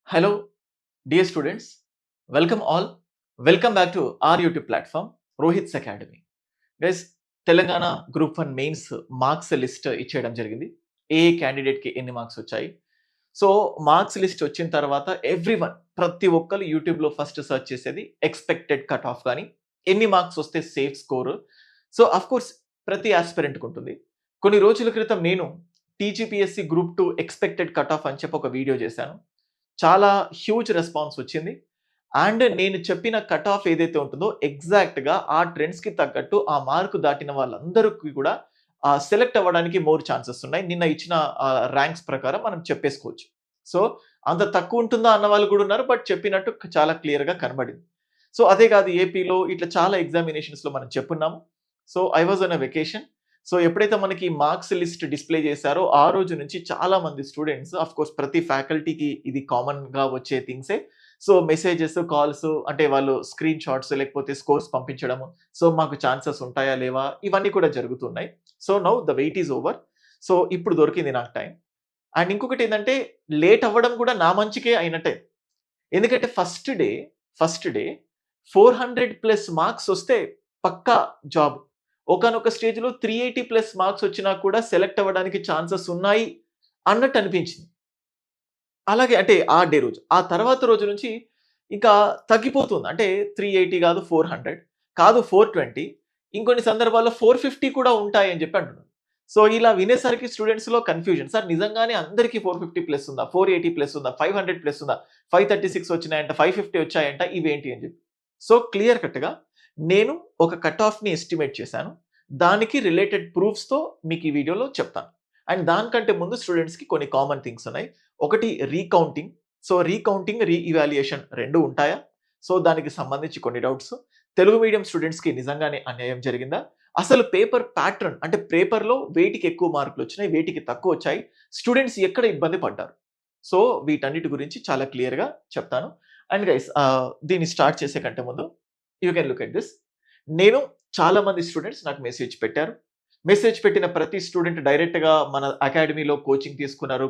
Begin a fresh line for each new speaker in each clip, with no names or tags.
Hello, dear students. Welcome all. Welcome back to our YouTube platform, Rohit's Academy. Guys Telangana group 1 mains marks list ఇచ్చేయడం జరిగింది. ఏ క్యాండిడేట్‌కి ఎన్ని marks వచ్చాయి. So marks list వచ్చిన తర్వాత ప్రతి ఒక్కళ్ళు యూట్యూబ్‌లో ఫస్ట్ సెర్చ్ చేసేది ఎక్స్‌పెక్టెడ్ కట్ ఆఫ్ గాని, ఎన్ని మార్క్స్ వస్తే సేఫ్ స్కోర్. సో ఆఫ్‌కోర్స్ ప్రతి యాస్పిరెంట్‌కి ఉంటుంది. కొన్ని రోజుల క్రితం నేను TGPSC group 2 expected cut off అని చెప్పి ఒక వీడియో చేశాను. చాలా హ్యూజ్ రెస్పాన్స్ వచ్చింది. అండ్ నేను చెప్పిన కట్ ఆఫ్ ఏదైతే ఉంటుందో ఎగ్జాక్ట్‌గా ఆ ట్రెండ్స్‌కి తగ్గట్టు ఆ మార్క్ దాటిన వాళ్ళందరికి కూడా సెలెక్ట్ అవ్వడానికి మోర్ ఛాన్సెస్ ఉన్నాయి. నిన్న ఇచ్చిన ర్యాంక్స్ ప్రకారం మనం చెప్పేసుకోవచ్చు. సో, అంత తక్కువ ఉంటుందా అన్న వాళ్ళు కూడా ఉన్నారు. బట్ చెప్పినట్టు చాలా క్లియర్‌గా కనబడింది. సో, అదే కాదు ఏపీలో ఇట్లా చాలా ఎగ్జామినేషన్స్‌లో మనం చెప్పున్నాము. So, I was on a vacation. So, ఎప్పుడైతే మనకి మార్క్స్ లిస్ట్ డిస్‌ప్లే చేశారో ఆ రోజు నుంచి చాలా మంది స్టూడెంట్స్ ఆఫ్‌కోర్స్ ప్రతి ఫ్యాకల్టీకి ఇది కామన్‌గా వచ్చే థింగ్సే. సో, మెసేజెస్, కాల్స్ అంటే వాళ్ళు స్క్రీన్ షాట్స్ లేకపోతే స్కోర్స్ పంపించడము. సో, మాకు ఛాన్సెస్ ఉంటాయా? లేవా? ఇవన్నీ కూడా జరుగుతున్నాయి. So, now the wait is over. So, ఇప్పుడు దొరికింది నాకు టైం. అండ్ ఇంకొకటేందంటే లేట్ అవ్వడం కూడా నా మంచికే అయినట్టే. ఎందుకంటే ఫస్ట్ డే 400+ మార్క్స్ వస్తే పక్కా జాబ్. ఒకానొక స్టేజ్‌లో 380+ మార్క్స్ వచ్చినా కూడా సెలెక్ట్ అవ్వడానికి ఛాన్సెస్ ఉన్నాయి అన్నట్టు అనిపించింది. అలాగే అంటే ఆ డే రోజు. ఆ తర్వాత రోజు నుంచి ఇంకా తగ్గిపోతుంది. అంటే 380 కాదు 400 కాదు 420 ఇంకొన్ని సందర్భాల్లో 450 కూడా ఉంటాయని చెప్పి అంటున్నారు. సో, ఇలా వినేసరికి స్టూడెంట్స్‌లో కన్‌ఫ్యూజన్. సార్ నిజంగానే అందరికి 450+ ఉందా? 480+ ఉందా? 500+ ఉందా? 536 వచ్చినాయంట, 550 వచ్చాయంట ఇవేంటి అని చెప్పి. సో, క్లియర్ కట్‌గా నేను ఒక కట్ ఆఫ్‌ని ఎస్టిమేట్ చేశాను. దానికి రిలేటెడ్ ప్రూఫ్స్‌తో మీకు ఈ వీడియోలో చెప్తాను. అండ్ దానికంటే ముందు స్టూడెంట్స్‌కి కొన్ని కామన్ థింగ్స్ ఉన్నాయి. ఒకటి రీకౌంటింగ్. సో, రీకౌంటింగ్, రీఇవాల్యుయేషన్ 2 ఉంటాయా? సో, దానికి సంబంధించి కొన్ని డౌట్స్. తెలుగు మీడియం స్టూడెంట్స్‌కి నిజంగానే అన్యాయం జరిగిందా? అసలు పేపర్ ప్యాటర్న్ అంటే పేపర్‌లో వేటికి ఎక్కువ మార్కులొచ్చినాయి, వేటికి తక్కువొచ్చాయి, స్టూడెంట్స్ ఎక్కడ ఇబ్బంది పడ్డారు. సో, వీటన్నిటి గురించి చాలా క్లియర్‌గా చెప్తాను. అండ్ గైస్ దీన్ని స్టార్ట్ చేసే కంటే ముందు you can look at this. నేను చాలా మంది స్టూడెంట్స్ నాకు మెసేజ్ పెట్టారు. మెసేజ్ పెట్టిన ప్రతి స్టూడెంట్ డైరెక్ట్‌గా మన అకాడమీలో కోచింగ్ తీసుకున్నారు,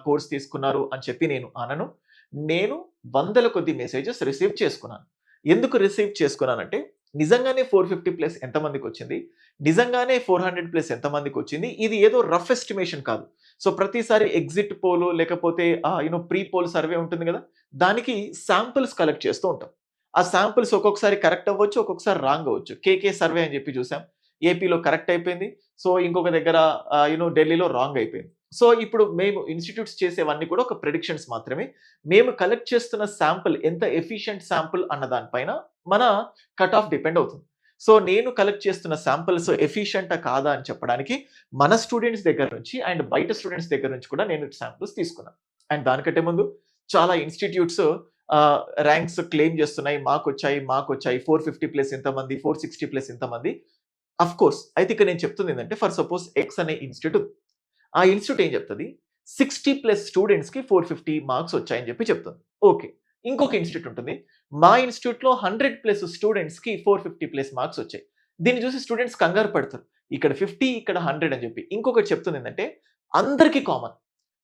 కోర్స్ తీసుకున్నారు అని చెప్పి నేను అనను. నేను వందల కొద్దీ మెసేజెస్ రిసీవ్ చేసుకున్నాను. ఎందుకు రిసీవ్ చేసుకున్నానంటే, నిజంగానే 450+ ఎంతమందికొచ్చింది? నిజంగానే 400+ ఎంతమందికొచ్చింది? ఇది ఏదో రఫ్ ఎస్టిమేషన్ కాదు. సో, ప్రతిసారి ఎగ్జిట్ పోల్ లేకపోతే ప్రీ పోల్ సర్వే ఉంటుంది గదా! దానికి శాంపిల్స్ కలెక్ట్ చేస్తూ ఉంటాం. ఆ శాంపిల్స్ ఒక్కొక్కసారి కరెక్ట్ అవ్వచ్చు, ఒక్కొక్కసారి రాంగ్ అవ్వచ్చు. కేకే సర్వే అని చెప్పి చూసాం. ఏపీలో కరెక్ట్ అయిపోయింది. సో, ఇంకొక దగ్గర ఢిల్లీలో రాంగ్ అయిపోయింది. సో, ఇప్పుడు మేము ఇన్‌స్టిట్యూట్స్ చేసేవన్నీ కూడా ఒక ప్రిడిక్షన్స్ మాత్రమే. మేము కలెక్ట్ చేస్తున్న శాంపిల్ ఎంత ఎఫిషియంట్ శాంపిల్ అన్న దాని పైన మన కట్ ఆఫ్ డిపెండ్ అవుతుంది. సో, నేను కలెక్ట్ చేస్తున్న శాంపిల్స్ ఎఫిషియంటా కాదా అని చెప్పడానికి మన స్టూడెంట్స్ దగ్గర నుంచి అండ్ బయట స్టూడెంట్స్ దగ్గర నుంచి కూడా నేను శాంపిల్స్ తీసుకున్నాను. అండ్ దానికంటే ముందు చాలా ఇన్‌స్టిట్యూట్స్ ర్యాంక్స్ క్లెయిమ్ చేస్తున్నాయి. మాకొచ్చాయి 450+ ఇంతమంది, 460+ ఇంతమంది. ఆఫ్‌కోర్స్ అయితే ఇక్కడ నేను చెప్తుందేంటంటే ఫర్ సపోజ్ ఎక్స్ అనే ఇన్‌స్టిట్యూట్ ఉంది. ఆ ఇన్‌స్టిట్యూట్ ఏం చెప్తది? 60+ స్టూడెంట్స్‌కి 450 మార్క్స్ వచ్చాయని చెప్పి చెప్తుంది. ఓకే. ఇంకొక ఇన్‌స్టిట్యూట్ ఉంటుంది. మా ఇన్‌స్టిట్యూట్‌లో 100+ స్టూడెంట్స్‌కి 450+ మార్క్స్ వచ్చాయి. దీన్ని చూసి స్టూడెంట్స్ కంగారు పడతారు. ఇక్కడ 50 ఇక్కడ 100 అని చెప్పి. ఇంకొకటి చెప్తుందేంటంటే అందరికి కామన్.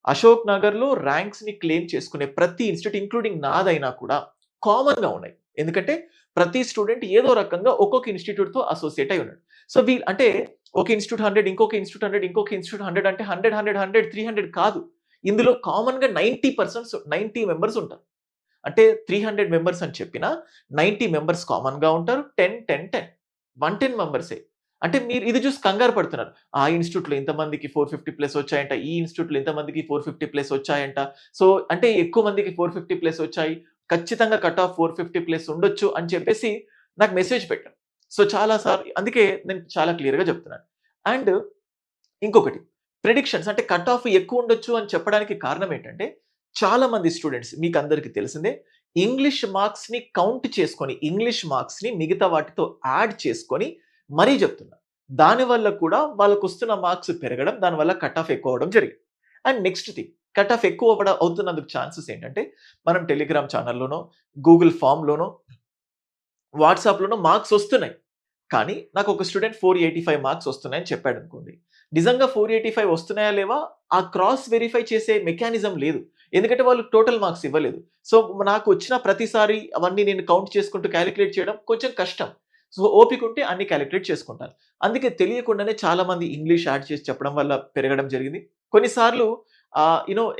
అశోక్ నగర్‌లో ర్యాంక్స్‌ని క్లెయిమ్ చేసుకునే ప్రతి ఇన్‌స్టిట్యూట్ ఇంక్లూడింగ్ నాదైనా కూడా కామన్‌గా ఉన్నాయి. ఎందుకంటే ప్రతి స్టూడెంట్ ఏదో రకంగా ఒక్కొక్క ఇన్‌స్టిట్యూట్‌తో అసోసియేట్ అయ్యి ఉన్నాడు. సో, అంటే ఒక ఇన్‌స్టిట్యూట్ 100, ఇంకొక ఇన్‌స్టిట్యూట్ 100, ఇంకొక ఇన్‌స్టిట్యూట్ 100 అంటే 100, 100, 100, 300 కాదు. ఇందులో కామన్‌గా 90 మెంబర్స్ ఉంటారు. అంటే 300 మెంబర్స్ అని చెప్పినా 90 మెంబర్స్ కామన్‌గా ఉంటారు. 10, 10, 10 110 మెంబర్సే. అంటే మీరు ఇది చూసి కంగారు పడుతున్నారు. ఆ ఇన్‌స్టిట్యూట్‌లో ఇంతమందికి 450+ వచ్చాయంట. ఈ ఇన్‌స్టిట్యూట్‌లో ఇంతమందికి 450+ వచ్చాయంట. సో, అంటే ఎక్కువ మందికి 450+ వచ్చాయి. ఖచ్చితంగా కట్ ఆఫ్ 450+ ఉండొచ్చు అని చెప్పేసి నాకు మెసేజ్ పెట్టారు. సో, చాలా సార్లు అందుకే నేను చాలా క్లియర్‌గా చెప్తున్నాను. అండ్ ఇంకొకటి ప్రిడిక్షన్స్ అంటే కట్ ఆఫ్ ఎక్కువ ఉండొచ్చు అని చెప్పడానికి కారణం ఏంటంటే, చాలా మంది స్టూడెంట్స్ మీకందరికి తెలిసిందే ఇంగ్లీష్ మార్క్స్‌ని కౌంట్ చేసుకొని, ఇంగ్లీష్ మార్క్స్‌ని మిగతా వాటితో యాడ్ చేసుకొని మరీ చెప్తున్నారు. దానివల్ల కూడా వాళ్ళకొస్తున్న మార్క్స్ పెరగడం, దానివల్ల కట్ ఆఫ్ ఎక్కువ అవ్వడం జరిగింది. And next thing cut off ఎక్కువ అవుతున్నందుకు ఛాన్సెస్ ఏంటంటే, మనం టెలిగ్రామ్ ఛానెల్‌లోనో, గూగుల్ ఫార్మ్‌లోనో, వాట్సాప్‌లోనో మార్క్స్ వస్తున్నాయి. కానీ నాకొక స్టూడెంట్ 485 మార్క్స్ వస్తున్నాయని చెప్పాడనుకోండి. నిజంగా 485 వస్తున్నాయా లేవా? ఆ క్రాస్ వెరిఫై చేసే మెకానిజం లేదు. ఎందుకంటే వాళ్ళు టోటల్ మార్క్స్ ఇవ్వలేదు. సో, నాకు వచ్చిన ప్రతిసారి అవన్నీ నేను కౌంట్ చేసుకుంటూ కాలిక్యులేట్ చేయడం కొంచెం కష్టం. సో, ఓపిక ఉంటే అన్ని కాలిక్యులేట్ చేసుకుంటాను. అందుకే తెలియకుండానే చాలామంది ఇంగ్లీష్ యాడ్ చేసి చెప్పడం వల్ల పెరగడం జరిగింది. కొన్నిసార్లు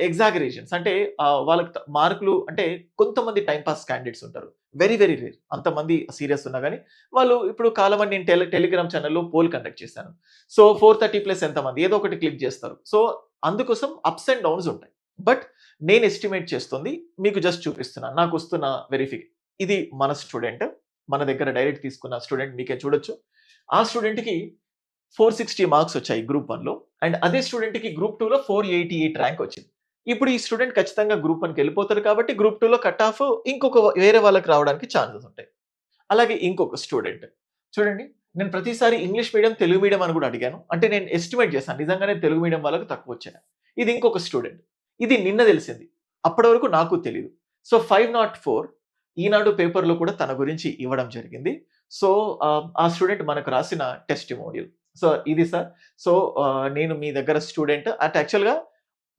ఎగ్జాగరేషన్స్ అంటే వాళ్ళకి మార్కులు అంటే కొంతమంది టైమ్ పాస్ క్యాండిడేట్స్ ఉంటారు. Very, very rare. అంతమంది సీరియస్ ఉన్నా గాని, వాళ్ళు ఇప్పుడు కాలమని నేను టెలిగ్రామ్ ఛానెల్‌లో పోల్ కండక్ట్ చేశాను. సో, 430+ ఎంతమంది ఏదో ఒకటి క్లిక్ చేస్తారు. సో, అందుకోసం అప్స్ అండ్ డౌన్స్ ఉంటాయి. బట్ నేను ఎస్టిమేట్ చేస్తుంది మీకు జస్ట్ చూపిస్తున్నాను. నాకొస్తున్న ఇది మన స్టూడెంట్. మన దగ్గర డైరెక్ట్ తీసుకున్న స్టూడెంట్ మీకే చూడొచ్చు. ఆ స్టూడెంట్‌కి 460 మార్క్స్ వచ్చాయి గ్రూప్ 1లో. అండ్ అదే స్టూడెంట్‌కి గ్రూప్ 2లో 488 ర్యాంక్ వచ్చింది. ఇప్పుడు ఈ స్టూడెంట్ ఖచ్చితంగా గ్రూప్ 1కి వెళ్ళిపోతారు కాబట్టి గ్రూప్ 2లో కట్ ఆఫ్ వేరే వాళ్ళకి రావడానికి ఛాన్సెస్ ఉంటాయి. అలాగే ఇంకొక స్టూడెంట్. చూడండి, నేను ప్రతిసారి ఇంగ్లీష్ మీడియం, తెలుగు మీడియం అని కూడా అడిగాను. అంటే నేను ఎస్టిమేట్ చేశాను. నిజంగానే తెలుగు మీడియం వాళ్ళకి తక్కువొచ్చాయి. ఇది ఇంకొక స్టూడెంట్. ఇది నిన్న తెలిసింది. అప్పటి వరకు నాకు తెలీదు. సో, 504 ఈనాడు పేపర్‌లో కూడా తన గురించి ఇవ్వడం జరిగింది. సో, ఆ స్టూడెంట్ మనకు రాసిన టెస్టిమోనియల్. సో, ఇది సార్. సో, నేను మీ దగ్గర స్టూడెంట్. అంటే యాక్చువల్‌గా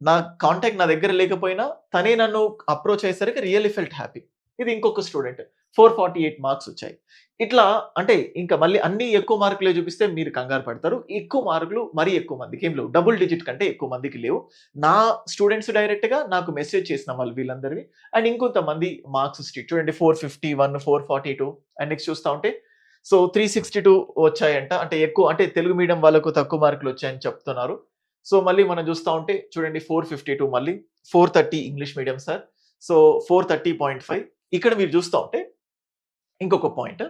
నా కాంటాక్ట్ నా దగ్గర లేకపోయినా తనే నన్ను అప్రోచ్ అయ్యేసరికి రియల్లీ ఫెల్ట్ హ్యాపీ. ఇది ఇంకొక స్టూడెంట్. 448 మార్క్స్ వచ్చాయి. ఇట్లా అంటే ఇంకా మళ్ళీ అన్నీ ఎక్కువ మార్కులే చూపిస్తే మీరు కంగారు పడతారు. ఎక్కువ మార్కులు మరీ ఎక్కువ మందికి ఏం లేవు. డబుల్ డిజిట్ కంటే ఎక్కువ మందికి లేవు. నా స్టూడెంట్స్ డైరెక్ట్‌గా నాకు మెసేజ్ చేసిన వాళ్ళు వీళ్ళందరివి. అండ్ ఇంకొంతమంది మార్క్స్ చూడండి 451, 442 అండ్ నెక్స్ట్ చూస్తా ఉంటే సో 362 వచ్చాయంట. అంటే ఎక్కువ అంటే తెలుగు మీడియం వాళ్ళకు తక్కువ మార్కులు వచ్చాయని చెప్తున్నారు. సో మళ్ళీ మనం చూస్తా ఉంటే చూడండి 452 మళ్ళీ 430 ఇంగ్లీష్ మీడియం సార్. సో 430.5 ఇక్కడ మీరు చూస్తా ఉంటే ఇంకొక పాయింట్.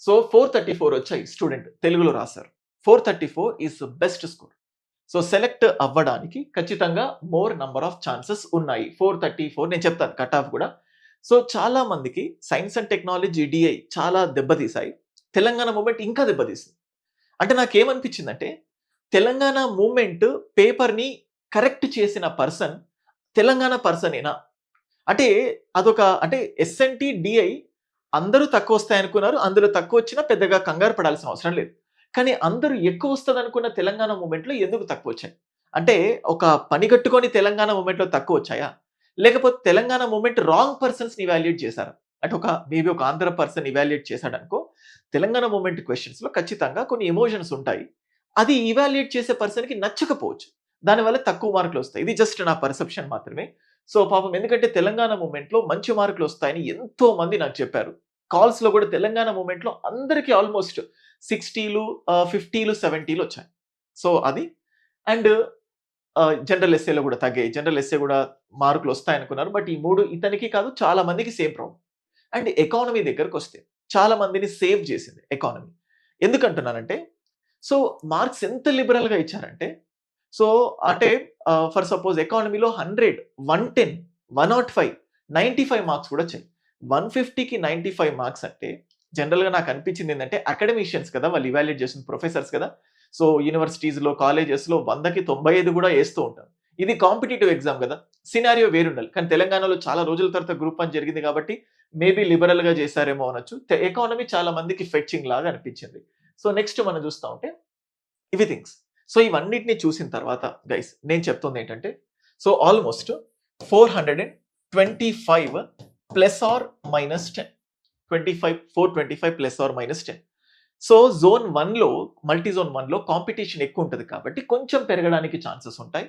సో 434 వచ్చాయి స్టూడెంట్ తెలుగులో రాసారు. 434 is best score. So select అవ్వడానికి ఖచ్చితంగా మోర్ నంబర్ ఆఫ్ ఛాన్సెస్ ఉన్నాయి. 434 నేను చెప్తాను కట్ ఆఫ్ కూడా. సో చాలా మందికి సైన్స్ అండ్ టెక్నాలజీ, డీఐ చాలా దెబ్బతీసాయి. తెలంగాణ మూవ్‌మెంట్ ఇంకా దెబ్బతీసింది. అంటే నాకేమనిపించిందంటే తెలంగాణ మూవ్‌మెంట్ పేపర్‌ని కరెక్ట్ చేసిన పర్సన్ తెలంగాణ పర్సనేనా? అంటే అదొక అంటే ఎస్ఎన్‌టి, డీఐ అందరూ తక్కువొస్తాయనుకున్నారు. అందులో తక్కువొచ్చినా పెద్దగా కంగారు పడాల్సిన అవసరం లేదు. కానీ అందరూ ఎక్కువొస్తదనుకున్న తెలంగాణ మూవ్‌మెంట్‌లో ఎందుకు తక్కువొచ్చాయి? అంటే ఒక పనిగట్టుకొని తెలంగాణ మూవ్‌మెంట్‌లో తక్కువొచ్చాయా? లేకపోతే తెలంగాణ మూవ్‌మెంట్ రాంగ్ పర్సన్స్‌ని ఇవాల్యుయేట్ చేసారా? అంటే మేబీ ఒక ఆంధ్ర పర్సన్ ఇవాల్యుయేట్ చేసాడనుకో, తెలంగాణ మూవ్‌మెంట్ క్వెషన్స్‌లో ఖచ్చితంగా కొన్ని ఎమోషన్స్ ఉంటాయి. అది ఇవాల్యుయేట్ చేసే పర్సన్‌కి నచ్చకపోవచ్చు. దానివల్ల తక్కువ మార్కులొస్తాయి. ఇది జస్ట్ నా పర్సెప్షన్ మాత్రమే. సో, పాపం ఎందుకంటే తెలంగాణ మూవ్‌మెంట్‌లో మంచి మార్కులొస్తాయని ఎంతో మంది నాకు చెప్పారు. కాల్స్‌లో కూడా తెలంగాణ మూవ్‌మెంట్‌లో అందరికి ఆల్‌మోస్ట్ 60లు 50లు, 70లు వచ్చాయి. సో, అది అండ్ జనరల్ ఎస్సేలో కూడా తగ్గాయి. జనరల్ ఎస్సే కూడా మార్కులొస్తాయనుకున్నారు. బట్ ఈ 3 ఇతనికి కాదు చాలా మందికి సేమ్ ప్రాబ్లమ్. అండ్ ఎకానమీ దగ్గరకొస్తే చాలా మందిని సేవ్ చేసింది ఎకానమీ. ఎందుకంటున్నానంటే సో, మార్క్స్ ఎంత లిబరల్‌గా ఇచ్చారంటే సో, అంటే ఫర్ సపోజ్ ఎకానమీలో 100, 110, 105, 95 మార్క్స్ కూడా వచ్చాయి. 150కి 95 మార్క్స్ అంటే జనరల్‌గా నాకు అనిపించింది ఏందంటే అకాడమిషియన్స్ కదా! వాళ్ళు ఇవాల్యుయేట్ చేసిన ప్రొఫెసర్స్ కదా! సో, యూనివర్సిటీస్‌లో, కాలేజెస్‌లో 100కి 95 కూడా ఏస్తూ ఉంటారు. ఇది కాంపిటీటివ్ ఎగ్జామ్ కదా! సినారియో వేరుండాలి. కానీ తెలంగాణలో చాలా రోజుల తర్వాత గ్రూప్ 1 జరిగింది కాబట్టి మేబీ లిబరల్‌గా చేశారేమో అనొచ్చు. ఎకానమీ చాలా మందికి ఫెచ్చింగ్ లాగా అనిపించింది. సో, నెక్స్ట్ మనం చూస్తా ఉంటే ఇవి థింగ్స్. సో, ఇవన్నిటిని చూసిన తర్వాత గైస్ నేను చెప్తుందేంటంటే so, almost 425 plus or minus 10. 425 plus or minus 10. So, zone 1లో మల్టీ జోన్ 1లో కాంపిటీషన్ ఎక్కువుంటది కాబట్టి కొంచెం పెరగడానికి ఛాన్సెస్ ఉంటాయి.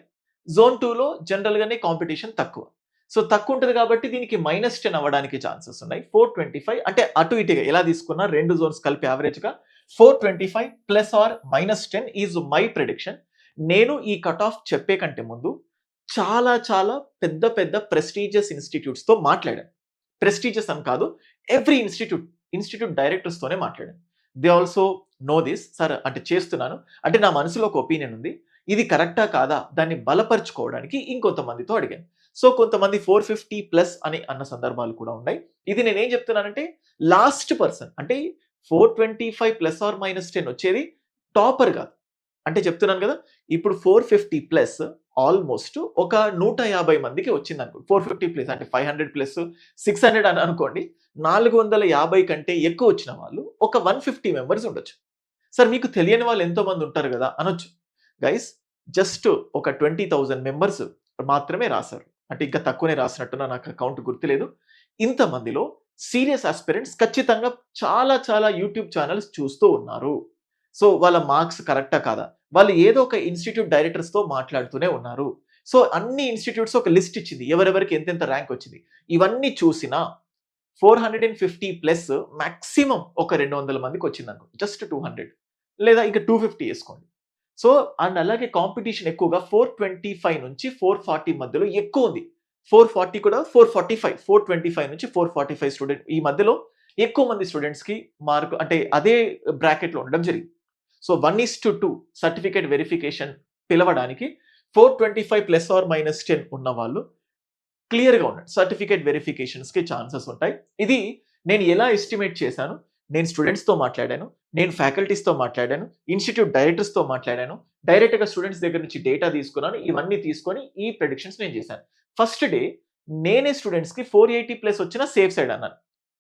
జోన్ 2లో జనరల్‌గానే కాంపిటీషన్ తక్కువ. సో, తక్కువుంటది కాబట్టి దీనికి -10 అవ్వడానికి ఛాన్సెస్ ఉన్నాయి. 425 అంటే అటు ఇటుగా ఎలా తీసుకున్నా 2 జోన్స్ కలిపి యావరేజ్‌గా 425 plus or -10 is my prediction. నేను ఈ కట్ ఆఫ్ చెప్పే కంటే ముందు చాలా చాలా పెద్ద పెద్ద ప్రెస్టీజియస్ ఇన్‌స్టిట్యూట్స్‌తో మాట్లాడాను. ప్రెస్టీజియస్ అని కాదు. ఎవ్రీ ఇన్‌స్టిట్యూట్ డైరెక్టర్స్‌తోనే మాట్లాడాను. They also know this. Sir అంటే చేస్తున్నాను. అంటే నా మనసులో ఒక ఒపీనియన్ ఉంది. ఇది కరెక్టా? కాదా? దాన్ని బలపరుచుకోవడానికి ఇంకొంతమందితో అడిగాను. సో, కొంతమంది 450 ప్లస్ అని అన్న సందర్భాలు కూడా ఉన్నాయి. ఇది నేనేం చెప్తున్నానంటే లాస్ట్ పర్సన్ అంటే 425 ప్లస్ ఆర్ మైనస్ 10 వచ్చేది టాపర్ కాదు. అంటే చెప్తున్నాను కదా! ఇప్పుడు 450 ప్లస్ ఆల్‌మోస్ట్ ఒక 150 మందికి వచ్చిందనుకో. 450 ప్లస్ అంటే 500 ప్లస్ 600 అని అనుకోండి. 450 కంటే ఎక్కువ వచ్చిన వాళ్ళు ఒక 150 మెంబర్స్ ఉండొచ్చు. సార్ మీకు తెలియని వాళ్ళు ఎంతో మంది ఉంటారు గదా! అనొచ్చు. గైస్ జస్ట్ ఒక 20,000 మెంబర్స్ మాత్రమే రాసారు. అంటే ఇంకా తక్కువనే రాసినట్టున్నా, నాకు కౌంట్ గుర్తులేదు. ఇంతమందిలో సీరియస్ ఆస్పిరెంట్స్ ఖచ్చితంగా చాలా చాలా యూట్యూబ్ ఛానెల్స్ చూస్తూ ఉన్నారు. సో, వాళ్ళ మార్క్స్ కరెక్టా కాదా? వాళ్ళు ఏదో ఒక ఇన్‌స్టిట్యూట్ డైరెక్టర్స్‌తో మాట్లాడుతూనే ఉన్నారు. సో, అన్ని ఇన్‌స్టిట్యూట్స్ ఒక లిస్ట్ ఇచ్చింది. ఎవరెవరికి ఎంతెంత ర్యాంక్ వచ్చింది. ఇవన్నీ చూసినా 450 ప్లస్ మాక్సిమం ఒక 200 మందికొచ్చిందనుకో. జస్ట్ 200 లేదా ఇంకా 250 ఏసుకోండి. సో, అండ్ అలాగే కాంపిటీషన్ ఎక్కువగా 425 నుంచి 440 మధ్యలో ఎక్కువుంది. 440 కూడా 445, 425 నుంచి 445 స్టూడెంట్ ఈ మధ్యలో ఎక్కువ మంది స్టూడెంట్స్‌కి మార్క్ అంటే అదే బ్రాకెట్‌లో ఉండడం జరిగింది. సో, 1:2 సర్టిఫికేట్ వెరిఫికేషన్ పిలవడానికి 425 ప్లస్ ఆర్ మైనస్ 10 ఉన్నవాళ్ళు క్లియర్‌గా ఉండండి. సర్టిఫికేట్ వెరిఫికేషన్స్‌కి ఛాన్సెస్ ఉంటాయి. ఇది నేను ఎలా ఎస్టిమేట్ చేశాను, నేను స్టూడెంట్స్‌తో మాట్లాడాను, నేను ఫ్యాకల్టీస్‌తో మాట్లాడాను, ఇన్‌స్టిట్యూట్ డైరెక్టర్స్‌తో మాట్లాడాను, డైరెక్ట్‌గా స్టూడెంట్స్ దగ్గర నుంచి డేటా తీసుకున్నాను. ఇవన్నీ తీసుకొని ఈ ప్రెడిక్షన్స్ నేను చేశాను. ఫస్ట్ డే నేనే స్టూడెంట్స్‌కి 480 ప్లస్ వచ్చినా సేఫ్ సైడ్ అన్నాను.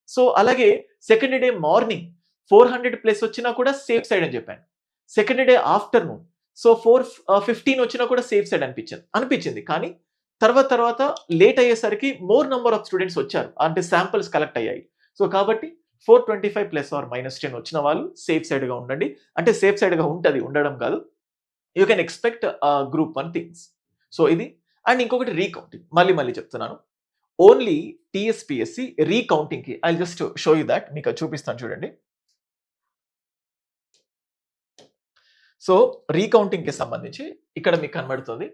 సో, అలాగే సెకండ్ డే మార్నింగ్ 400 ప్లస్ వచ్చినా కూడా సేఫ్ సైడ్ అని చెప్పాను. సెకండ్ డే ఆఫ్టర్‌నూన్ సో, 15 వచ్చినా కూడా సేఫ్ సైడ్ అనిపించింది. కానీ తర్వాత లేట్ అయ్యేసరికి మోర్ నంబర్ ఆఫ్ స్టూడెంట్స్ వచ్చారు. అంటే శాంపిల్స్ కలెక్ట్ అయ్యాయి. సో, కాబట్టి 425 ప్లస్ ఆర్ మైనస్ 10 వచ్చిన వాళ్ళు సేఫ్ సైడ్‌గా ఉండండి. అంటే సేఫ్ సైడ్‌గా ఉంటది. ఉండడం కాదు. You can expect group 1 things. So, ఇది అండ్ ఇంకొకటి రీకౌంటింగ్. మళ్ళీ చెప్తున్నాను. ఓన్లీ టీఎస్‌పీఎస్‌సీ రీకౌంటింగ్‌కి I will just show you that మీకు చూపిస్తాను చూడండి. సో, రీకౌంటింగ్‌కి సంబంధించి ఇక్కడ మీకు కనబడుతుంది.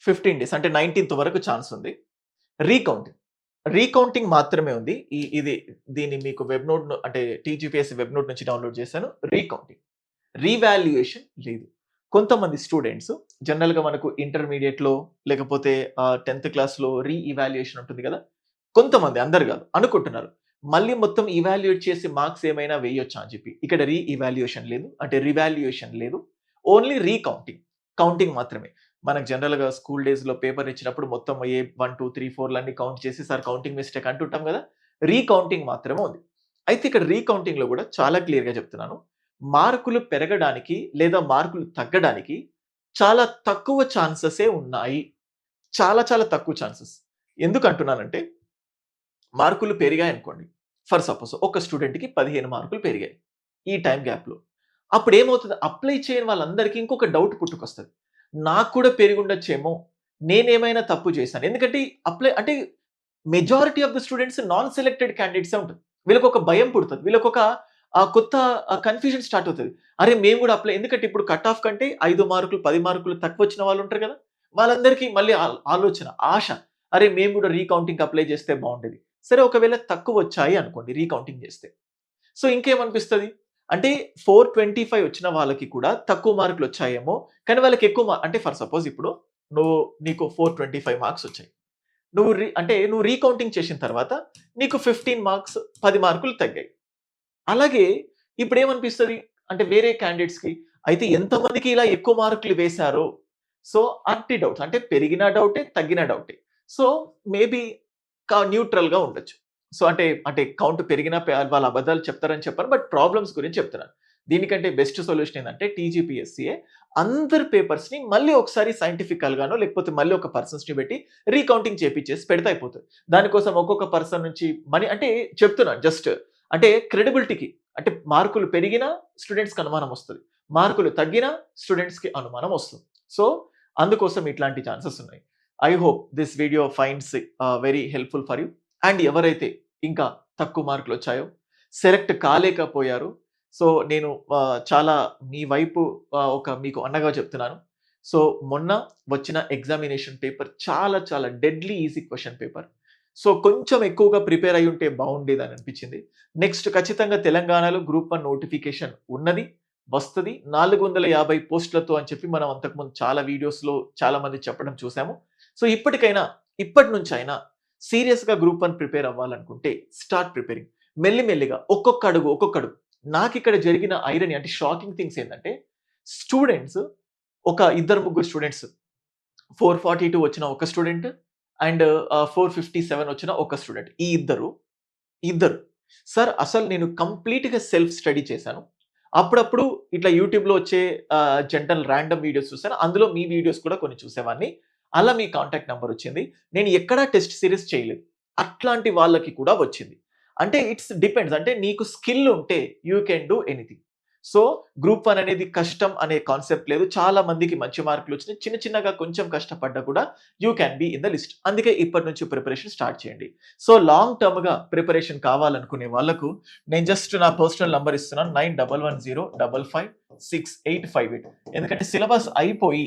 15 డేస్ అంటే 19థ్ వరకు ఛాన్స్ ఉంది. రీకౌంటింగ్. రీకౌంటింగ్ మాత్రమే ఉంది. దీన్ని మీకు వెబ్ నోట్ అంటే టీజీపీఎస్సీ వెబ్ నోట్ నుంచి డౌన్‌లోడ్ చేశాను. రీకౌంటింగ్. రీవాల్యుయేషన్ లేదు. కొంతమంది స్టూడెంట్స్ జనరల్‌గా మనకు ఇంటర్మీడియేట్‌లో లేకపోతే 10థ్ క్లాస్‌లో ఇవాల్యుయేషన్ ఉంటుంది కదా! కొంతమంది అందరు కాదు అనుకుంటున్నారు. మళ్ళీ మొత్తం ఇవాల్యుయేట్ చేసి మార్క్స్ ఏమైనా వేయొచ్చా అని చెప్పి. ఇక్కడ ఇవాల్యుయేషన్ లేదు. అంటే రివాల్యుయేషన్ లేదు. Only recounting. కౌంటింగ్ మాత్రమే. మనకు జనరల్‌గా స్కూల్ డేస్‌లో పేపర్ ఇచ్చినప్పుడు మొత్తం 1, 2, 3, 4 కౌంట్ చేసి సార్ కౌంటింగ్ మిస్టేక్ అంటుంటాం కదా! రీకౌంటింగ్ మాత్రమే ఉంది. అయితే ఇక్కడ రీకౌంటింగ్‌లో కూడా చాలా క్లియర్‌గా చెప్తున్నాను. మార్కులు పెరగడానికి లేదా మార్కులు తగ్గడానికి చాలా తక్కువ ఛాన్సెసే ఉన్నాయి. చాలా తక్కువ ఛాన్సెస్. ఎందుకంటున్నానంటే మార్కులు పెరిగాయనుకోండి. ఫర్ సపోజ్ ఒక స్టూడెంట్‌కి 15 మార్కులు పెరిగాయి. ఈ టైమ్ గ్యాప్‌లో. అప్పుడేమవుతది అప్లై చేయని వాళ్ళందరికీ ఇంకొక డౌట్ పుట్టుకొస్తది. నాకు కూడా పెరిగుండొచ్చేమో! నేనేమైనా తప్పు చేశాను. ఎందుకంటే అంటే majority of the students non selected క్యాండిడేట్సే ఉంటది. వీళ్ళకొక భయం పుడతది. వీళ్ళకొక కొత్త కన్‌ఫ్యూజన్ స్టార్ట్ అవుతది. అరే! మేము కూడా ఎందుకంటే ఇప్పుడు కట్ ఆఫ్ కంటే 5 మార్కులు, 10 మార్కులు తక్కువొచ్చిన వాళ్ళుంటారు కదా! వాళ్ళందరికీ మళ్ళీ ఆలోచన, ఆశ. అరే! మేము కూడా రీకౌంటింగ్‌కి అప్లై చేస్తే బావుండేది. సరే ఒకవేళ తక్కువొచ్చాయి అనుకోండి రీకౌంటింగ్ చేస్తే. సో, ఇంకేమనిపిస్తది? అంటే 425 వచ్చిన వాళ్ళకి కూడా తక్కువ మార్కులొచ్చాయేమో, కానీ వాళ్ళకి ఎక్కువ అంటే ఫర్ సపోజ్ ఇప్పుడు నీకు 425 మార్క్స్ వచ్చాయి. నువ్వు రీకౌంటింగ్ చేసిన తర్వాత నీకు 15 మార్క్స్ 10 మార్కులు తగ్గాయి. అలాగే ఇప్పుడేమనిపిస్తది? అంటే వేరే క్యాండిడేట్స్‌కి అయితే ఎంతమందికి ఇలా ఎక్కువ మార్కులు వేశారో, సో, అట్టి డౌట్స్ అంటే పెరిగిన డౌటే, తగ్గిన డౌటే. సో, మేబీ న్యూట్రల్‌గా ఉండొచ్చు. సో, అంటే కౌంట్ పెరిగినా వాళ్ళు అబద్ధాలు చెప్తారని చెప్పను. బట్ ప్రాబ్లమ్స్ గురించి చెప్తున్నాను. దీనికంటే బెస్ట్ సొల్యూషన్ ఏందంటే టీజీపీఎస్సీయే అందరి పేపర్స్‌ని మళ్ళీ ఒకసారి సైంటిఫికల్‌గానో లేకపోతే మళ్ళీ ఒక పర్సన్స్‌ని పెట్టి రీకౌంటింగ్ చేపిచ్చేసి పెడితే అయిపోతది. దానికోసం ఒక్కొక్క పర్సన్ నుంచి మనీ అంటే చెప్తున్నాను జస్ట్ అంటే క్రెడిబిలిటీకి అంటే మార్కులు పెరిగినా స్టూడెంట్స్‌కి అనుమానం వస్తది. మార్కులు తగ్గినా స్టూడెంట్స్‌కి అనుమానం వస్తుంది. సో, అందుకోసం ఇట్లాంటి ఛాన్సెస్ ఉన్నాయి. I hope this video finds very helpful for you. And ఎవరైతే ఇంకా తక్కువ మార్కులొచ్చాయో, సెలెక్ట్ కాలేకపోయారో, సో, నేను చాలా మీ వైపు మీకు అండగా చెప్తున్నాను. సో, మొన్న వచ్చిన ఎగ్జామినేషన్ పేపర్ చాలా deadly easy question paper. So, కొంచెం ఎక్కువగా ప్రిపేర్ అయ్యుంటే బావుండేదని అనిపించింది. నెక్స్ట్ ఖచ్చితంగా తెలంగాణలో గ్రూప్ 1 నోటిఫికేషన్ ఉన్నది. వస్తది. 450 పోస్ట్‌లతో అని చెప్పి మనం అంతకుముందు చాలా వీడియోస్‌లో చాలా మంది చెప్పడం చూసాము. సో, ఇప్పటి నుంచైనా సీరియస్‌గా గ్రూప్ 1 ప్రిపేర్ అవ్వాలనుకుంటే స్టార్ట్ ప్రిపేరింగ్. మెల్లిమెల్లిగా ఒక్కొక్క అడుగు. నాకిక్కడ జరిగిన ఐరనీ అంటే షాకింగ్ థింగ్స్ ఏందంటే స్టూడెంట్స్ ఒక ఇద్దరు, ముగ్గురు స్టూడెంట్స్ 442 వచ్చిన ఒక స్టూడెంట్ అండ్ 457 వచ్చిన ఒక స్టూడెంట్. ఈ ఇద్దరు సార్ అసలు నేను కంప్లీట్‌గా సెల్ఫ్ స్టడీ చేశాను. అప్పుడప్పుడు ఇట్లా యూట్యూబ్‌లో వచ్చే జనరల్ రాండమ్ వీడియోస్ చూసాను. అందులో మీ వీడియోస్ కూడా కొన్ని చూసేవాడిని. అలా మీ కాంటాక్ట్ నంబర్ వచ్చింది. నేను ఎక్కడా టెస్ట్ సీరీస్ చేయలేదు. అట్లాంటి వాళ్ళకి కూడా వచ్చింది. అంటే ఇట్స్ డిపెండ్స్. అంటే నీకు స్కిల్ ఉంటే you can do anything. So, group 1 అనేది కష్టం అనే కాన్సెప్ట్ లేదు. చాలా మందికి మంచి మార్కులొచ్చినాయి. చిన్న చిన్నగా కొంచెం కష్టపడ్డా కూడా you can be in the list. అందుకే ఇప్పటి నుంచి ప్రిపరేషన్ స్టార్ట్ చేయండి. సో, లాంగ్ టర్మ్‌గా ప్రిపరేషన్ కావాలనుకునే వాళ్ళకు నేను జస్ట్ నా పర్సనల్ నంబర్ ఇస్తున్నాను. 9110556858. ఎందుకంటే సిలబస్ అయిపోయి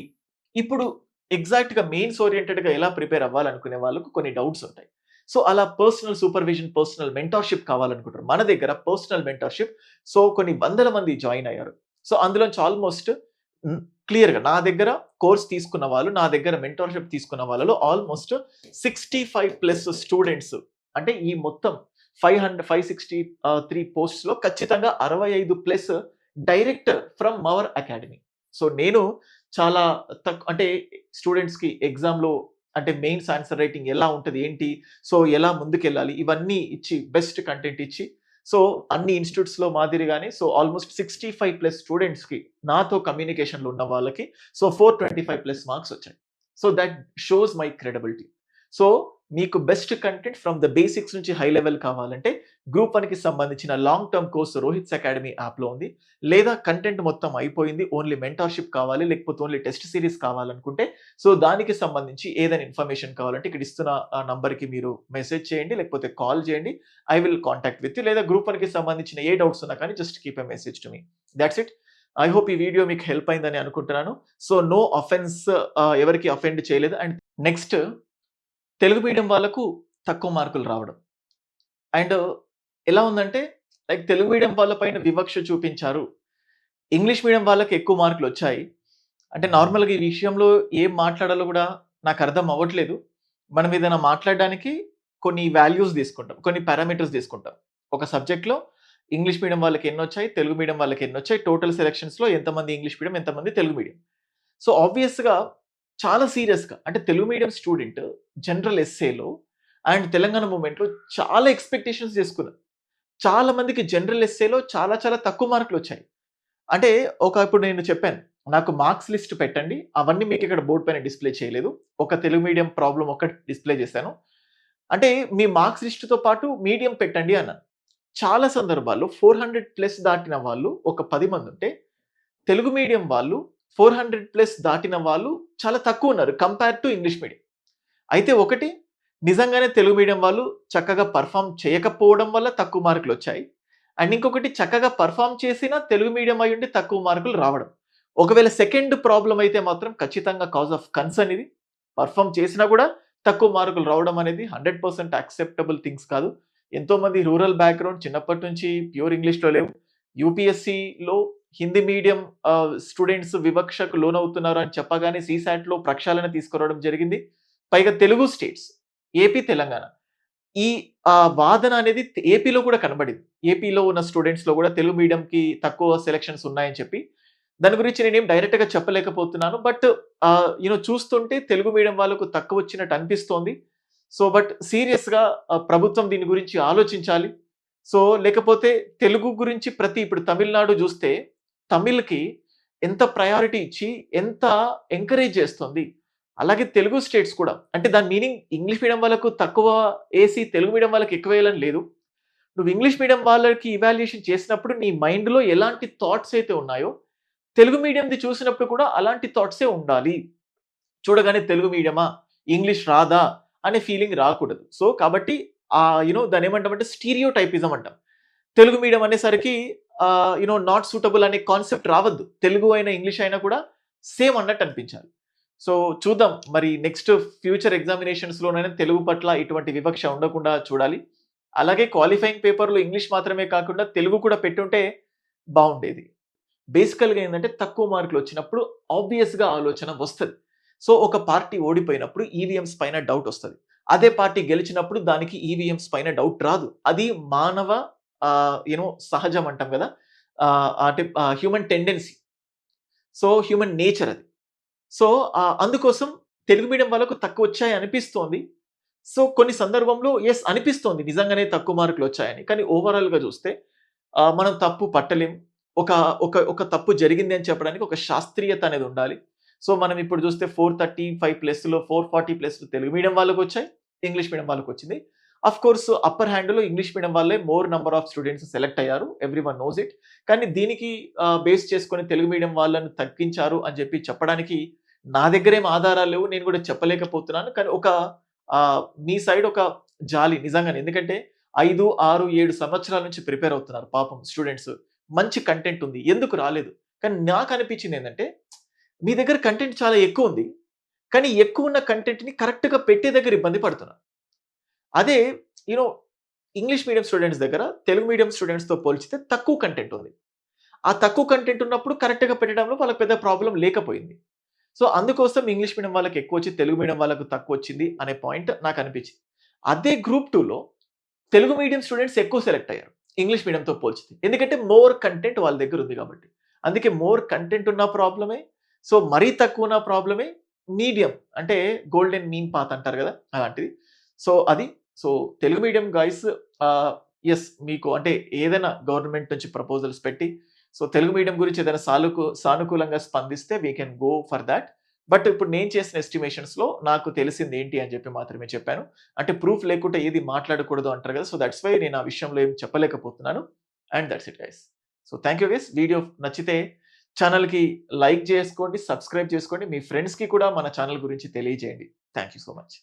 ఇప్పుడు ఎగ్జాక్ట్‌గా మెయిన్స్ ఓరియెంటెడ్‌గా ఎలా ప్రిపేర్ అవ్వాలనుకునే వాళ్ళకు కొన్ని డౌట్స్ ఉంటాయి. సో, అలా పర్సనల్ సూపర్విజన్, పర్సనల్ మెంటార్‌షిప్ కావాలనుకుంటారు. మన దగ్గర పర్సనల్ మెంటార్‌షిప్ సో, కొన్ని వందల మంది జాయిన్ అయ్యారు. సో, అందులోంచి ఆల్‌మోస్ట్ హ్మ్, క్లియర్‌గా నా దగ్గర కోర్స్ తీసుకున్న వాళ్ళు, నా దగ్గర మెంటార్‌షిప్ తీసుకున్న వాళ్ళలో ఆల్‌మోస్ట్ 65+ స్టూడెంట్స్ అంటే ఈ మొత్తం 563 పోస్ట్స్‌లో ఖచ్చితంగా 65+ direct from our academy. So, నేను చాలా అంటే స్టూడెంట్స్‌కి ఎగ్జామ్‌లో అంటే మెయిన్స్ ఆన్సర్ రైటింగ్ ఎలా ఉంటది? ఏంటి? సో, ఎలా ముందుకెళ్ళాలి? ఇవన్నీ ఇచ్చి బెస్ట్ కంటెంట్ ఇచ్చి సో, అన్ని ఇన్‌స్టిట్యూట్స్‌లో మాదిరిగానే సో, ఆల్‌మోస్ట్ 65+ స్టూడెంట్స్‌కి నాతో కమ్యూనికేషన్‌లో ఉన్న వాళ్ళకి సో, 425+ మార్క్స్ వచ్చాయి. So, that shows my credibility. So, మీకు best content from the basics నుంచి హై లెవెల్ కావాలంటే గ్రూప్ 1కి సంబంధించిన long term course Rohit's academy యాప్‌లో ఉంది. లేదా కంటెంట్ మొత్తం అయిపోయింది. ఓన్లీ మెంటార్‌షిప్ కావాలి, లేకపోతే ఓన్లీ టెస్ట్ సీరీస్ కావాలనుకుంటే సో, దానికి సంబంధించి ఏదైనా ఇన్ఫర్మేషన్ కావాలంటే ఇక్కడ ఇస్తున్న నంబర్‌కి మీరు మెసేజ్ చేయండి, లేకపోతే కాల్ చేయండి. I will contact with you. లేదా గ్రూప్ 1కి సంబంధించిన ఏ డౌట్స్ ఉన్నా కానీ just keep a message to me. Thoughts it. I hope ఈ వీడియో మీకు హెల్ప్ అయిందని అనుకుంటున్నాను. సో, నో అఫెన్స్ ఎవరికీ అఫెండ్ చేయలేదు. అండ్ నెక్స్ట్ తెలుగు మీడియం వాళ్ళకు తక్కువ మార్కులు రావడం. అండ్ ఎలా ఉందంటే లైక్ తెలుగు మీడియం వాళ్ళ పైన వివక్ష చూపించారు. ఇంగ్లీష్ మీడియం వాళ్ళకి ఎక్కువ మార్కులొచ్చాయి. అంటే నార్మల్‌గా ఈ విషయంలో ఏం మాట్లాడాలో గూడా నాకర్థం అవ్వట్లేదు. మనం ఏదైనా మాట్లాడడానికి కొన్ని వాల్యూస్ తీసుకుంటాం. కొన్ని పారామీటర్స్ తీసుకుంటాం. ఒక సబ్జెక్ట్‌లో ఇంగ్లీష్ మీడియం వాళ్ళకి ఎన్నొచ్చాయి, తెలుగు మీడియం వాళ్ళకి ఎన్నొచ్చాయి, టోటల్ సెలక్షన్స్‌లో ఎంతమంది ఇంగ్లీష్ మీడియం, ఎంతమంది తెలుగు మీడియం. సో, ఆబ్వియస్‌గా చాలా సీరియస్‌గా అంటే తెలుగు మీడియం స్టూడెంట్ జనరల్ ఎస్సేలో అండ్ తెలంగాణ మూవ్‌మెంట్‌లో చాలా ఎక్స్‌పెక్టేషన్స్ చేసుకున్నారు. చాలా మందికి జనరల్ ఎస్సేలో చాలా చాలా తక్కువ మార్కులొచ్చాయి. అంటే ఇప్పుడు నేను చెప్పాను. నాకు మార్క్స్ లిస్ట్ పెట్టండి. అవన్నీ మీకిక్కడ బోర్డ్ పైన డిస్‌ప్లే చేయలేదు. ఒక తెలుగు మీడియం ప్రాబ్లమ్ ఒక్కటి డిస్‌ప్లే చేశాను. అంటే మీ మార్క్స్ లిస్ట్‌తో పాటు మీడియం పెట్టండి అన్నాను. చాలా సందర్భాల్లో 400+ దాటిన వాళ్ళు ఒక 10 మందుంటే, తెలుగు మీడియం వాళ్ళు 400+ దాటిన వాళ్ళు చాలా తక్కువున్నారు కంపేర్ టు ఇంగ్లీష్ మీడియం. అయితే ఒకటి నిజంగానే తెలుగు మీడియం వాళ్ళు చక్కగా పెర్ఫార్మ్ చేయకపోవడం వల్ల తక్కువ మార్కులొచ్చాయి. అండ్ ఇంకొకటి చక్కగా పెర్ఫార్మ్ చేసినా తెలుగు మీడియం అయ్యుండి తక్కువ మార్కులు రావడం. ఒకవేళ సెకండ్ ప్రాబ్లమ్ అయితే మాత్రం ఖచ్చితంగా కాజ్ ఆఫ్ కన్సర్న్ ఇది. పెర్ఫార్మ్ చేసినా గూడా తక్కువ మార్కులు రావడం అనేది 100% యాక్సెప్టబుల్ థింగ్స్ కాదు. ఎంతోమంది రూరల్ బ్యాక్‌గ్రౌండ్ చిన్నప్పటి నుంచి ప్యూర్ ఇంగ్లీష్‌లో లేవు. యూపీఎస్‌సిలో హిందీ మీడియం స్టూడెంట్స్ వివక్షకు లోనవుతున్నారు అని చెప్పగానే సీసాట్‌లో ప్రక్షాళన తీసుకురావడం జరిగింది. పైగా తెలుగు స్టేట్స్ ఏపీ, తెలంగాణ. ఈ వాదన అనేది ఏపీలో కూడా కనబడింది. ఏపీలో ఉన్న స్టూడెంట్స్‌లో కూడా తెలుగు మీడియంకి తక్కువ సెలక్షన్స్ ఉన్నాయని చెప్పి. దాని గురించి నేనేం డైరెక్ట్‌గా చెప్పలేకపోతున్నాను. బట్ చూస్తుంటే తెలుగు మీడియం వాళ్ళకు తక్కువొచ్చినట్టు అనిపిస్తోంది. సో, బట్ సీరియస్‌గా ప్రభుత్వం దీని గురించి ఆలోచించాలి. సో, లేకపోతే తెలుగు గురించి ఇప్పుడు తమిళనాడు జూస్తే తమిళ్‌కి ఎంత ప్రయారిటీ ఇచ్చి, ఎంత ఎంకరేజ్ చేస్తుంది. అలాగే తెలుగు స్టేట్స్ కూడా. అంటే దాని మీనింగ్ ఇంగ్లీష్ మీడియం వాళ్ళకు తక్కువ ఏసి, తెలుగు మీడియం వాళ్ళకి ఎక్కువేయాలని లేదు. నువ్వు ఇంగ్లీష్ మీడియం వాళ్ళకి ఇవాల్యుయేషన్ చేసినప్పుడు నీ మైండ్‌లో ఎలాంటి థాట్స్ అయితే ఉన్నాయో, తెలుగు మీడియంది చూసినప్పుడు కూడా అలాంటి థాట్సే ఉండాలి. చూడగానే తెలుగు మీడియమా? ఇంగ్లీష్ రాదా? అనే ఫీలింగ్ రాకూడదు. సో, కాబట్టి దాన్నేమంటామంటే స్టీరియోటైపిజం అంటాం. తెలుగు మీడియం అనేసరికి నాట్ సూటబుల్ అనే కాన్సెప్ట్ రావద్దు. తెలుగు అయినా, ఇంగ్లీష్ అయినా కూడా సేమ్ అన్నట్టు అనిపించాలి. సో, చూద్దాం మరి నెక్స్ట్ ఫ్యూచర్ ఎగ్జామినేషన్స్‌లోనైనా తెలుగు పట్ల ఇటువంటి వివక్ష ఉండకుండా చూడాలి. అలాగే క్వాలిఫైయింగ్ పేపర్‌లో ఇంగ్లీష్ మాత్రమే కాకుండా తెలుగు కూడా పెట్టుంటే బావుండేది. బేసికల్‌గా ఏందంటే తక్కువ మార్కులొచ్చినప్పుడు ఆబ్వియస్‌గా ఆలోచన వస్తది. సో, ఒక పార్టీ ఓడిపోయినప్పుడు ఈవీఎంస్ పైన డౌటొస్తది. అదే పార్టీ గెలిచినప్పుడు దానికి ఈవీఎంస్ పైన డౌట్ రాదు. అది మానవ సహజం అంటాం గదా! అంటే human tendency. So, human nature అది. సో, అందుకోసం తెలుగు మీడియం వాళ్ళకు తక్కువొచ్చాయి అనిపిస్తోంది. సో, కొన్ని సందర్భంలో యెస్ అనిపిస్తోంది నిజంగానే తక్కువ మార్కులొచ్చాయని. కానీ ఓవరాల్‌గా జూస్తే మనం తప్పు పట్టలేం. ఒక ఒక తప్పు జరిగింది అని చెప్పడానికి ఒక శాస్త్రీయత అనేది ఉండాలి. సో, మనం ఇప్పుడు చూస్తే 435 ప్లస్‌లో 440 ప్లస్‌లో తెలుగు మీడియం వాళ్ళకొచ్చాయి. ఇంగ్లీష్ మీడియం వాళ్ళకొచ్చింది. ఆఫ్‌కోర్స్ అప్పర్ హ్యాండ్‌లో ఇంగ్లీష్ మీడియం వాళ్ళే more number of students select అయ్యారు. Everyone knows it. కానీ దీనికి బేస్ చేసుకొని తెలుగు మీడియం వాళ్ళని తగ్గించారు అని చెప్పడానికి నా దగ్గరేం ఆధారాలు లేవు. నేను కూడా చెప్పలేకపోతున్నాను. కానీ మీ సైడ్ ఒక జాలి నిజంగానే. ఎందుకంటే 5, 6, 7 సంవత్సరాల నుంచి ప్రిపేర్ అవుతున్నారు పాపం స్టూడెంట్స్. మంచి కంటెంట్ ఉంది. ఎందుకు రాలేదు? కానీ నాకనిపించిందేంటంటే, మీ దగ్గర కంటెంట్ చాలా ఎక్కువుంది. కానీ ఎక్కువున్న కంటెంట్‌ని కరెక్ట్‌గా పెట్టే దగ్గర ఇబ్బంది పడుతున్నారు. అదే you know English medium students దగ్గర తెలుగు మీడియం స్టూడెంట్స్‌తో పోల్చితే తక్కువ కంటెంట్ ఉంది. ఆ తక్కువ కంటెంట్ ఉన్నప్పుడు కరెక్ట్‌గా పెట్టడంలో వాళ్ళకి పెద్ద ప్రాబ్లమ్ లేకపోయింది. సో, అందుకోసం ఇంగ్లీష్ మీడియం వాళ్ళకి ఎక్కువొచ్చి, తెలుగు మీడియం వాళ్ళకు తక్కువొచ్చింది అనే పాయింట్ నాకనిపించింది. అదే గ్రూప్ 2లో తెలుగు మీడియం స్టూడెంట్స్ ఎక్కువ సెలెక్ట్ అయ్యారు. ఇంగ్లీష్ మీడియంతో పోల్చితే. ఎందుకంటే మోర్ కంటెంట్ వాళ్ళ దగ్గర ఉంది కాబట్టి. అందుకే మోర్ కంటెంట్ ఉన్న ప్రాబ్లమే. సో, మరీ తక్కువ ఉన్న ప్రాబ్లమే. మీడియం అంటే గోల్డెన్ మీన్ పాత్ అంటారు గదా! అలాంటిది. సో, అది. So, Telugu medium guys yes మీకు అంటే ఏదైనా గవర్నమెంట్ నుంచి ప్రపోజల్స్ పెట్టి సో, తెలుగు మీడియం గురించి ఏదైనా సానుకూలంగా స్పందిస్తే we can go for that. But ఇప్పుడు నేను చేసిన ఎస్టిమేషన్స్‌లో నాకు తెలిసింది ఏంటి అని చెప్పి మాత్రమే చెప్పాను. అంటే ప్రూఫ్ లేకుంటే ఏది మాట్లాడకూడదు అంటారు కదా! సో, థాట్స్ వై నేను ఆ విషయంలో ఏమి చెప్పలేకపోతున్నాను. And that's it guys. So, thank you guys. Video నచ్చితే ఛానెల్‌కి లైక్ చేసుకోండి, సబ్స్క్రైబ్ చేసుకోండి. మీ ఫ్రెండ్స్‌కి కూడా మన ఛానెల్ గురించి తెలియజేయండి. Thank you so much.